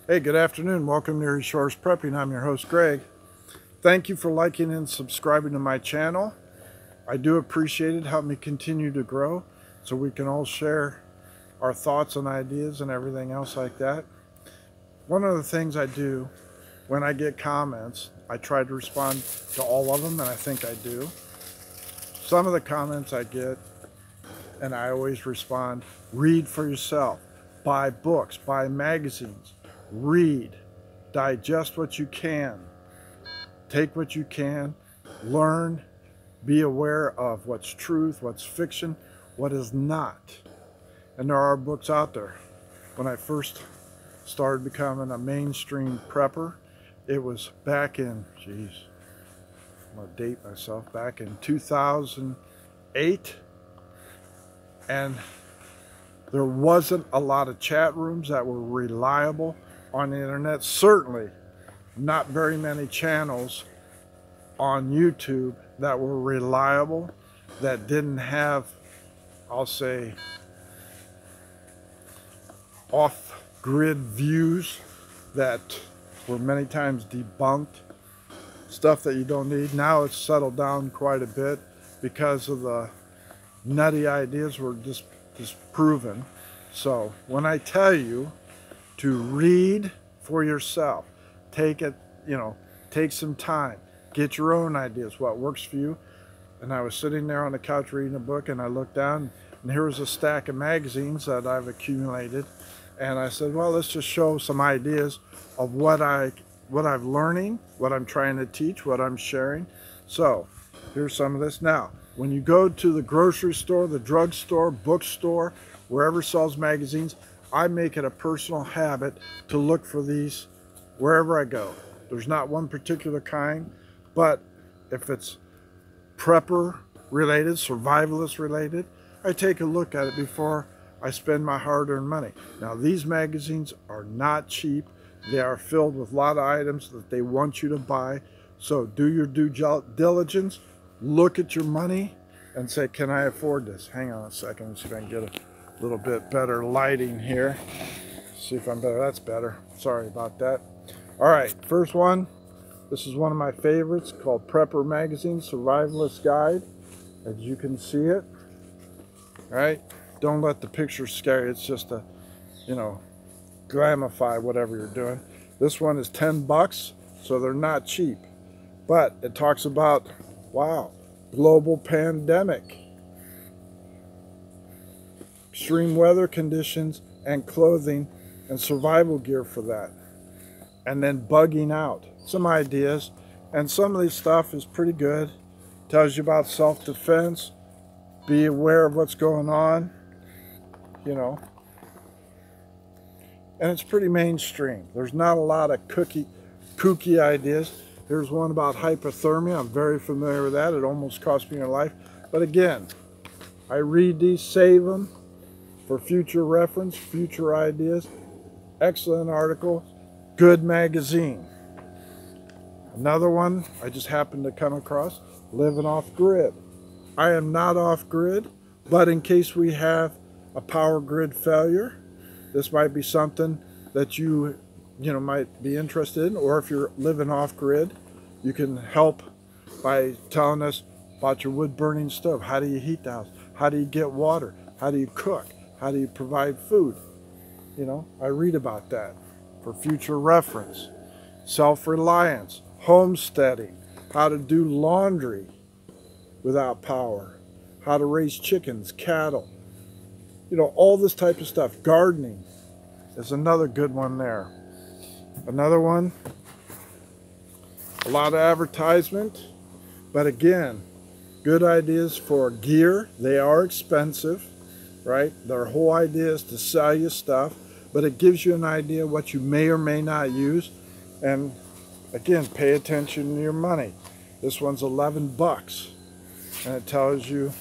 Hey, good afternoon. Welcome to Erie Shores Prepping. I'm your host, Greg. Thank you for liking and subscribing to my channel. I do appreciate it. Help me continue to grow so we can all share our thoughts and ideas and everything else like that. One of the things I do when I get comments, I try to respond to all of them, and I think I do. Some of the comments I get, and I always respond, read for yourself, buy books, buy magazines, read, digest what you can, take what you can, learn, be aware of what's truth, what's fiction, what is not. And there are books out there. When I first started becoming a mainstream prepper, it was back in, I'm gonna date myself, back in 2008, and there wasn't a lot of chat rooms that were reliable on the internet. Certainly not very many channels on YouTube that were reliable, that didn't have, I'll say, off-grid views that were many times debunked, stuff that you don't need. Now it's settled down quite a bit because of the nutty ideas were disproven. So when I tell you to read for yourself, take it, take some time, get your own ideas, what works for you. And I was sitting there on the couch reading a book, and I looked down, and here was a stack of magazines that I've accumulated. And I said, well, let's just show some ideas of what I'm learning, what I'm trying to teach, what I'm sharing. So here's some of this. Now, when you go to the grocery store, the drugstore, bookstore, wherever sells magazines, I make it a personal habit to look for these wherever I go. There's not one particular kind, but if it's prepper related, survivalist related, I take a look at it before I spend my hard-earned money. Now, these magazines are not cheap. They are filled with a lot of items that they want you to buy. So do your due diligence, look at your money, and say, can I afford this? Hang on a second, let's see if I can get a little bit better lighting here. See if I'm better. That's better. Sorry about that. All right, first one. This is one of my favorites, called Prepper Magazine Survivalist Guide. As you can see it. All right. Don't let the picture scare you. It's just a, glamify whatever you're doing. This one is 10 bucks, so they're not cheap. But it talks about, wow, global pandemic, extreme weather conditions, and clothing and survival gear for that. And then bugging out. Some ideas. And some of this stuff is pretty good. Tells you about self-defense. Be aware of what's going on. And it's pretty mainstream. There's not a lot of kooky ideas. Here's one about hypothermia. I'm very familiar with that. It almost cost me my life. But again, I read these, save them for future reference, future ideas. Excellent article. Good magazine. Another one I just happened to come across, Living Off Grid. I am not off grid, but in case we have a power grid failure, this might be something that you might be interested in. Or if you're living off grid, you can help by telling us about your wood burning stove. How do you heat the house? How do you get water? How do you cook? How do you provide food? I read about that for future reference. Self-reliance, homesteading, how to do laundry without power, how to raise chickens, cattle, all this type of stuff. Gardening is another good one there. Another one, a lot of advertisement, but again, good ideas for gear. They are expensive, right? Their whole idea is to sell you stuff, but it gives you an idea what you may or may not use. And again, pay attention to your money. This one's 11 bucks. And it tells you,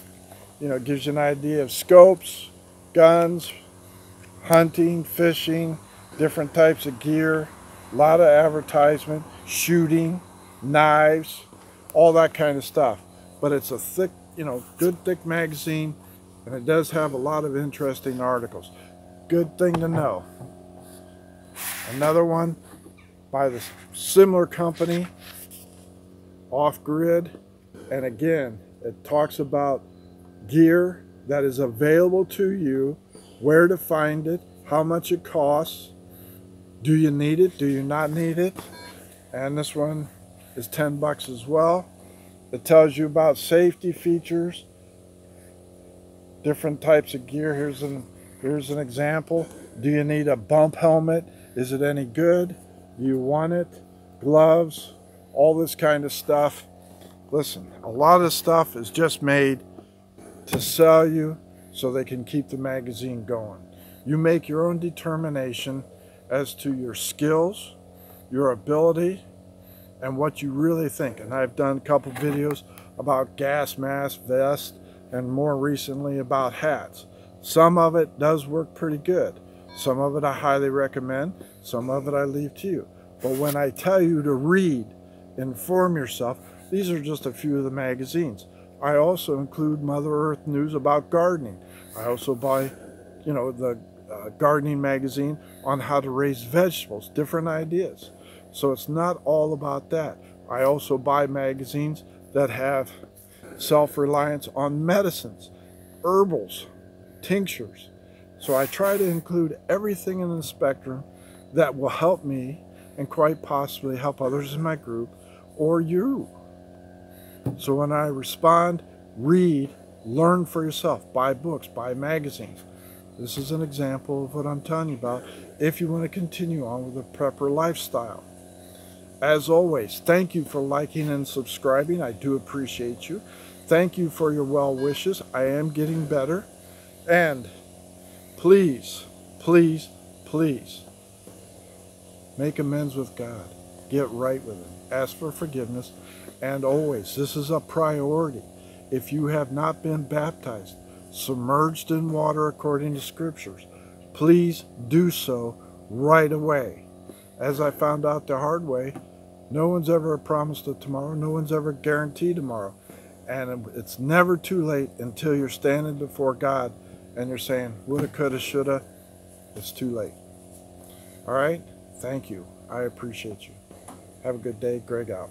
gives you an idea of scopes, guns, hunting, fishing, different types of gear, a lot of advertisement, shooting, knives, all that kind of stuff. But it's a thick, good thick magazine, and it does have a lot of interesting articles. Good thing to know. Another one by the similar company, Off Grid. And again, it talks about gear that is available to you, where to find it, how much it costs, do you need it, do you not need it. And this one is 10 bucks as well. It tells you about safety features, different types of gear. Here's an example. Do you need a bump helmet? Is it any good? Do you want it? Gloves, all this kind of stuff. Listen, a lot of stuff is just made to sell you so they can keep the magazine going. You make your own determination as to your skills, your ability, and what you really think. And I've done a couple videos about gas mask, vest, and more recently about hats. Some of it does work pretty good. Some of it I highly recommend. Some of it I leave to you. But when I tell you to read, inform yourself, these are just a few of the magazines. I also include Mother Earth news about gardening. I also buy, the gardening magazine on how to raise vegetables, different ideas. So it's not all about that. I also buy magazines that have self-reliance on medicines, herbals, tinctures. So I try to include everything in the spectrum that will help me and quite possibly help others in my group or you. So when I respond, read, learn for yourself, buy books, buy magazines. This is an example of what I'm telling you about if you want to continue on with the prepper lifestyle. As always, thank you for liking and subscribing. I do appreciate you. Thank you for your well wishes. I am getting better. And please, please, please, make amends with God. Get right with Him. Ask for forgiveness. And always, this is a priority. If you have not been baptized, submerged in water according to scriptures, please do so right away. As I found out the hard way, no one's ever promised a tomorrow. No one's ever guaranteed tomorrow. And it's never too late until you're standing before God and you're saying, woulda, coulda, shoulda. It's too late. All right? Thank you. I appreciate you. Have a good day. Greg out.